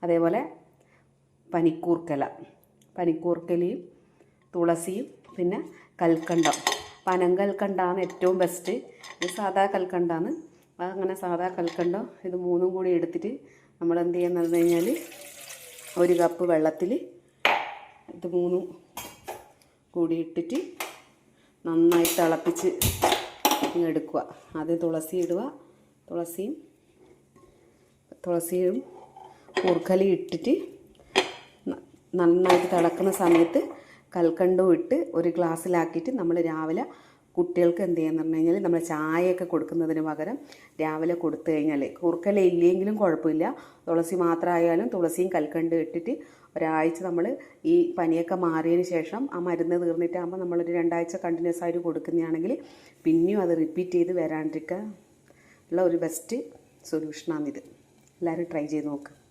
അതേപോലെ പനിക്കൂർക്കലയും തുളസിയും പിന്നെ കൽക്കണ്ടം. പനങ്കൽക്കണ്ടാണ് ഏറ്റവും ബെസ്റ്റ്. ഇത് സാധാ കൽക്കണ്ടാണ്. അങ്ങനെ സാധാ കൽക്കണ്ടം ഇത് മൂന്നും കൂടി എടുത്തിട്ട് നമ്മൾ എന്ത് ചെയ്യുന്നത് പറഞ്ഞു കഴിഞ്ഞാൽ 1 കപ്പ് വെള്ളത്തിൽ ഇത് മൂന്നും കൂടി ഇട്ടിട്ട് നന്നായി തിളപ്പിച്ച് എടുക്കുക. ആദ്യം തുളസി ഇടുക. തുളസിയും കൂർക്കലയും ഇട്ടിട്ട് നന്നായിട്ട് തിളക്കുന്ന സമയത്ത് കൽക്കണ്ടവും ഇട്ട് ഒരു ഗ്ലാസ്സിലാക്കിയിട്ട് നമ്മൾ രാവിലെ കുട്ടികൾക്ക് എന്ത് ചെയ്യാന്ന് പറഞ്ഞു കഴിഞ്ഞാൽ നമ്മൾ ചായയൊക്കെ കൊടുക്കുന്നതിന് പകരം രാവിലെ കൊടുത്തു കഴിഞ്ഞാൽ, കൂർക്കല ഇല്ലെങ്കിലും കുഴപ്പമില്ല, തുളസി മാത്രമായാലും തുളസിയും കൽക്കണ്ടും ഇട്ടിട്ട് ഒരാഴ്ച നമ്മൾ ഈ പനിയൊക്കെ മാറിയതിന് ശേഷം ആ മരുന്ന് തീർന്നിട്ടാകുമ്പോൾ നമ്മളൊരു 2 ആഴ്ച കണ്ടിന്യൂസ് ആയിട്ട് കൊടുക്കുന്നതാണെങ്കിൽ പിന്നെയും അത് റിപ്പീറ്റ് ചെയ്ത് വരാണ്ടിരിക്കുക ഉള്ള ഒരു ബെസ്റ്റ് സൊല്യൂഷനാണിത്. എല്ലാവരും ട്രൈ ചെയ്ത് നോക്കുക.